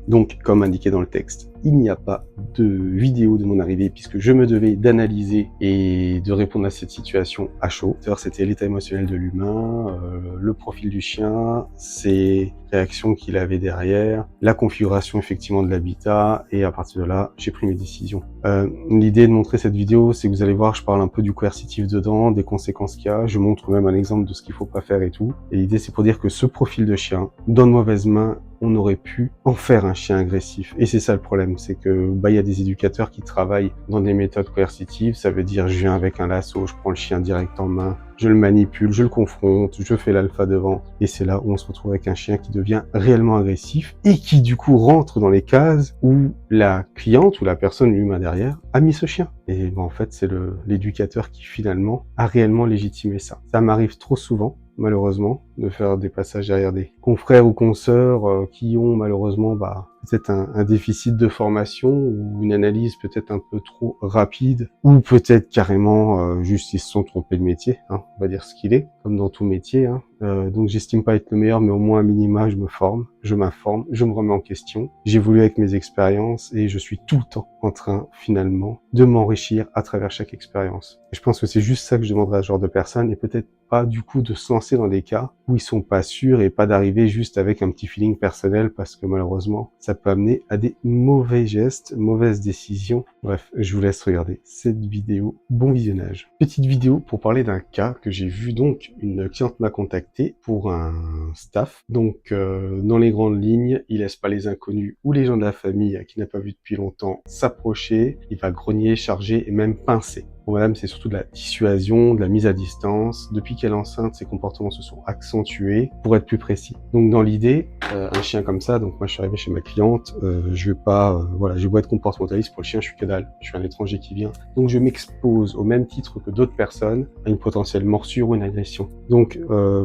Donc, comme indiqué dans le texte, il n'y a pas de vidéo de mon arrivée puisque je me devais d'analyser et de répondre à cette situation à chaud. C'était l'état émotionnel de l'humain, le profil du chien, ses réactions qu'il avait derrière, la configuration effectivement de l'habitat, et à partir de là, j'ai pris mes décisions. L'idée de montrer cette vidéo, c'est que vous allez voir, je parle un peu du coercitif dedans, des conséquences qu'il y a, je montre même un exemple de ce qu'il faut pas faire et tout. Et l'idée, c'est pour dire que ce profil de chien, dans de mauvaises mains, on aurait pu en faire un chien agressif. Et c'est ça le problème, c'est que il y a des éducateurs qui travaillent dans des méthodes coercitives. Ça veut dire, je viens avec un lasso, je prends le chien direct en main, je le manipule, je le confronte, je fais l'alpha devant. Et c'est là où on se retrouve avec un chien qui devient réellement agressif et qui du coup rentre dans les cases où la cliente ou la personne, l'humain derrière, a mis ce chien. Et en fait, c'est l'éducateur qui finalement a réellement légitimé ça. Ça m'arrive trop souvent, malheureusement, de faire des passages derrière des confrères ou consoeurs qui ont malheureusement peut-être un déficit de formation ou une analyse peut-être un peu trop rapide, ou peut-être carrément juste ils se sont trompés de métier, hein, on va dire ce qu'il est, comme dans tout métier. Hein. Donc j'estime pas être le meilleur, mais au moins à minima je me forme, je m'informe, je me remets en question, j'évolue avec mes expériences et je suis tout le temps en train finalement de m'enrichir à travers chaque expérience. Et je pense que c'est juste ça que je demanderais à ce genre de personnes, et peut-être pas du coup de se lancer dans des cas où ils sont pas sûrs et pas d'arriver juste avec un petit feeling personnel, parce que malheureusement ça peut amener à des mauvais gestes, mauvaises décisions. Bref, je vous laisse regarder cette vidéo. Bon visionnage. Petite vidéo pour parler d'un cas que j'ai vu. Donc une cliente m'a contacté pour un staff. Donc dans les grandes lignes, il laisse pas les inconnus ou les gens de la famille qui n'a pas vu depuis longtemps s'approcher. Il va grogner, charger et même pincer. Pour madame, c'est surtout de la dissuasion, de la mise à distance. Depuis qu'elle est enceinte, ses comportements se sont accentués, pour être plus précis. Donc dans l'idée, un chien comme ça, donc moi je suis arrivé chez ma cliente, je vais pas, je vais pas être comportementaliste pour le chien, je suis que dalle, je suis un étranger qui vient. Donc je m'expose au même titre que d'autres personnes à une potentielle morsure ou une agression. Donc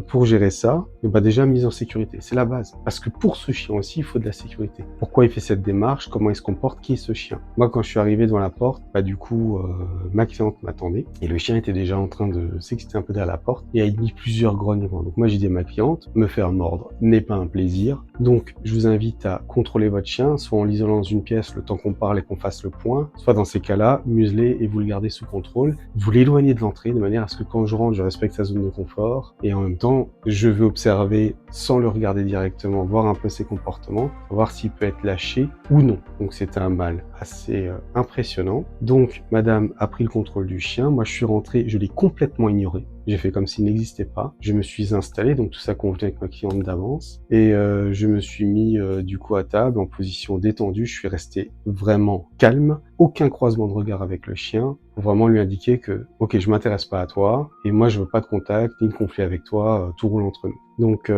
pour gérer ça, déjà mise en sécurité, c'est la base. Parce que pour ce chien aussi, il faut de la sécurité. Pourquoi il fait cette démarche, comment il se comporte, qui est ce chien? Moi quand je suis arrivé devant la porte, du coup ma cliente m'attendait et le chien était déjà en train de s'exciter un peu derrière la porte et a émis plusieurs grognements. Donc moi j'ai dit à ma cliente, me faire mordre n'est pas un plaisir, donc je vous invite à contrôler votre chien, soit en l'isolant dans une pièce le temps qu'on parle et qu'on fasse le point, soit dans ces cas-là, museler et vous le gardez sous contrôle, vous l'éloignez de l'entrée de manière à ce que quand je rentre, je respecte sa zone de confort, et en même temps, je veux observer sans le regarder directement, voir un peu ses comportements, voir s'il peut être lâché ou non. Donc c'était un mâle assez impressionnant. Donc madame a pris le contrôle du chien, moi je suis rentré, je l'ai complètement ignoré. J'ai fait comme s'il n'existait pas. Je me suis installé, donc tout ça convenait avec ma cliente d'avance. Et je me suis mis du coup à table, en position détendue. Je suis resté vraiment calme. Aucun croisement de regard avec le chien, pour vraiment lui indiquer que, ok, je m'intéresse pas à toi, et moi je veux pas de contact, ni de conflit avec toi, tout roule entre nous. Donc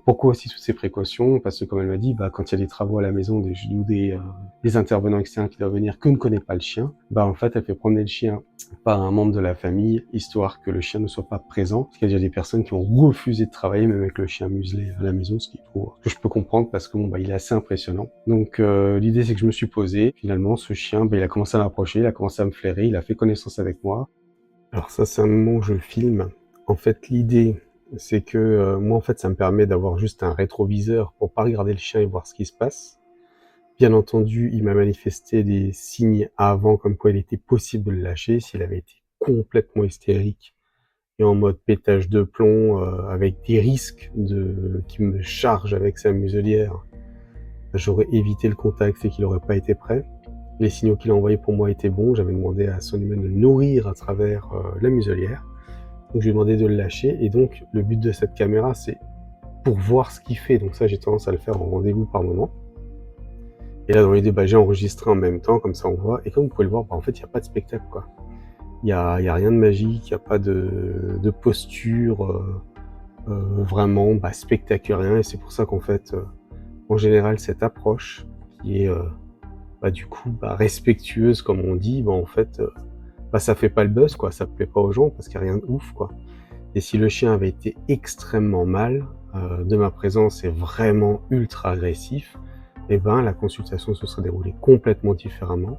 pourquoi aussi toutes ces précautions? Parce que comme elle m'a dit, quand il y a des travaux à la maison, des intervenants externes qui doivent venir, que ne connaît pas le chien, en fait elle fait promener le chien par un membre de la famille, histoire que le chien ne soit pas présent. Parce qu'il y a déjà des personnes qui ont refusé de travailler, même avec le chien muselé à la maison, ce que je peux comprendre, parce que il est assez impressionnant. Donc l'idée c'est que je me suis posé. Finalement, ce chien, il a commencé à m'approcher, il a commencé à me flairer, il a fait connaissance avec moi. Alors ça, c'est un moment où je filme. En fait, l'idée, c'est que moi, en fait, ça me permet d'avoir juste un rétroviseur pour pas regarder le chien et voir ce qui se passe. Bien entendu, il m'a manifesté des signes avant, comme quoi il était possible de le lâcher s'il avait été complètement hystérique et en mode pétage de plomb, avec des risques qu'il me charge avec sa muselière. J'aurais évité le contact, c'est qu'il n'aurait pas été prêt. Les signaux qu'il a envoyés pour moi étaient bons. J'avais demandé à son humain de le nourrir à travers la muselière. Donc je lui ai demandé de le lâcher. Et donc le but de cette caméra, c'est pour voir ce qu'il fait. Donc ça, j'ai tendance à le faire en rendez-vous par moment. Et là, dans les deux, j'ai enregistré en même temps, comme ça on voit. Et comme vous pouvez le voir, en fait, il n'y a pas de spectacle, quoi. Il y a rien de magique, il n'y a pas de posture vraiment spectaculaire. Et c'est pour ça qu'en fait, en général, cette approche qui est du coup respectueuse, comme on dit, en fait, ça fait pas le buzz, quoi. Ça plaît pas aux gens parce qu'il n'y a rien de ouf, quoi. Et si le chien avait été extrêmement mal, de ma présence est vraiment ultra agressif, la consultation se serait déroulée complètement différemment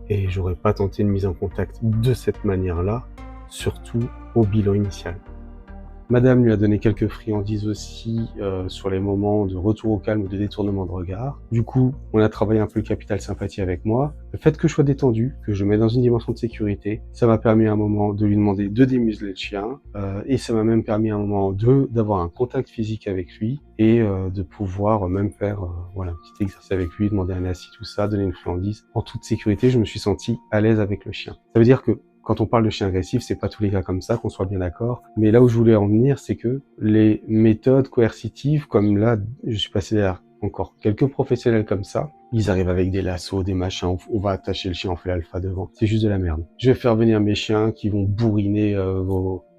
et j'aurais pas tenté une mise en contact de cette manière-là, surtout au bilan initial. Madame lui a donné quelques friandises aussi sur les moments de retour au calme ou de détournement de regard. Du coup, on a travaillé un peu le capital sympathie avec moi. Le fait que je sois détendu, que je mette dans une dimension de sécurité, ça m'a permis à un moment de lui demander de démuseler le chien et ça m'a même permis à un moment d'avoir un contact physique avec lui et de pouvoir même faire voilà, un petit exercice avec lui, demander un assis, tout ça, donner une friandise. En toute sécurité, je me suis senti à l'aise avec le chien. Ça veut dire que quand on parle de chien agressif, c'est pas tous les cas comme ça, qu'on soit bien d'accord. Mais là où je voulais en venir, c'est que les méthodes coercitives, comme là, je suis passé derrière encore quelques professionnels comme ça, ils arrivent avec des lassos, des machins, on va attacher le chien, on fait l'alpha devant. C'est juste de la merde. Je vais faire venir mes chiens qui vont bourriner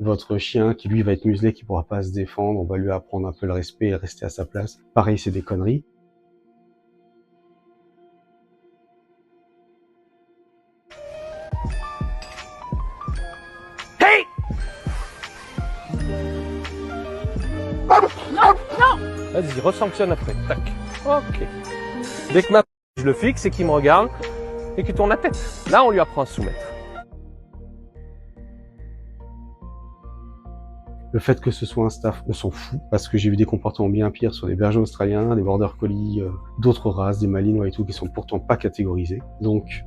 votre chien, qui lui va être muselé, qui pourra pas se défendre, on va lui apprendre un peu le respect et rester à sa place. Pareil, c'est des conneries. Hey! Non! Non! Vas-y, resanctionne après. Tac. Ok. Dès que je le fixe et qu'il me regarde et qu'il tourne la tête. Là, on lui apprend à se soumettre. Le fait que ce soit un staff, on s'en fout, parce que j'ai vu des comportements bien pires sur des bergers australiens, des border collies, d'autres races, des malinois et tout, qui sont pourtant pas catégorisés. Donc,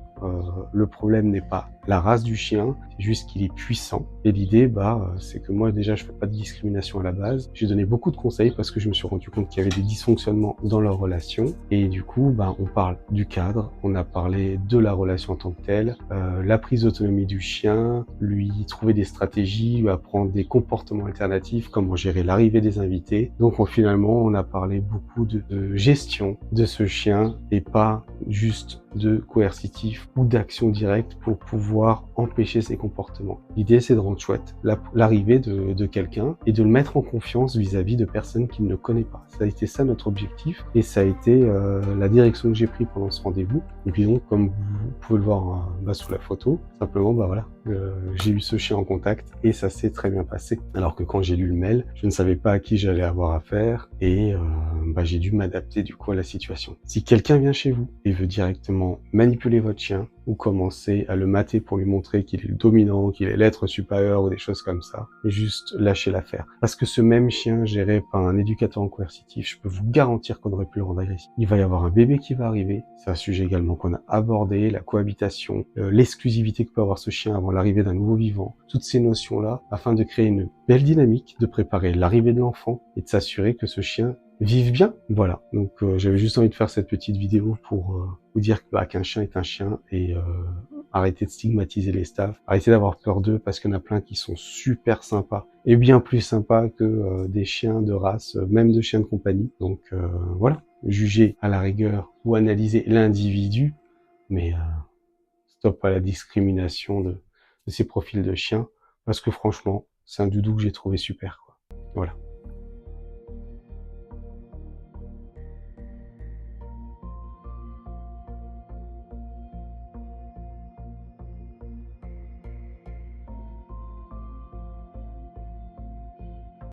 le problème n'est pas la race du chien, c'est juste qu'il est puissant. Et l'idée, c'est que moi déjà, je fais pas de discrimination à la base. J'ai donné beaucoup de conseils parce que je me suis rendu compte qu'il y avait des dysfonctionnements dans leur relation. Et du coup, on parle du cadre, on a parlé de la relation en tant que telle, la prise d'autonomie du chien, lui trouver des stratégies, lui apprendre des comportements alternatifs, comment gérer l'arrivée des invités. Donc finalement, on a parlé beaucoup de gestion de ce chien et pas juste de coercitif ou d'action directe pour pouvoir empêcher ces comportements. L'idée, c'est de rendre chouette l'arrivée de quelqu'un et de le mettre en confiance vis-à-vis de personnes qu'il ne connaît pas. Ça a été ça notre objectif et ça a été la direction que j'ai prise pendant ce rendez-vous. Et puis donc, comme vous pouvez le voir sous la photo, simplement, j'ai eu ce chien en contact et ça s'est très bien passé. Alors que quand j'ai lu le mail, je ne savais pas à qui j'allais avoir affaire et j'ai dû m'adapter du coup à la situation. Si quelqu'un vient chez vous et veut directement manipuler votre chien ou commencer à le mater pour lui montrer qu'il est le dominant, qu'il est l'être supérieur ou des choses comme ça, juste lâchez l'affaire. Parce que ce même chien géré par un éducateur en coercitif, je peux vous garantir qu'on aurait pu le rendre agressif. Il va y avoir un bébé qui va arriver, c'est un sujet également qu'on a abordé, la cohabitation, l'exclusivité que peut avoir ce chien avant l'arrivée d'un nouveau vivant, toutes ces notions-là, afin de créer une belle dynamique, de préparer l'arrivée de l'enfant et de s'assurer que ce chien vive bien. Voilà, donc j'avais juste envie de faire cette petite vidéo pour vous dire qu'un chien est un chien et arrêtez de stigmatiser les staffs, arrêtez d'avoir peur d'eux parce qu'il y en a plein qui sont super sympas et bien plus sympas que des chiens de race, même de chiens de compagnie. Donc voilà, jugez à la rigueur ou analysez l'individu, mais stop à la discrimination de ces profils de chiens parce que franchement, c'est un doudou que j'ai trouvé super, quoi. Voilà.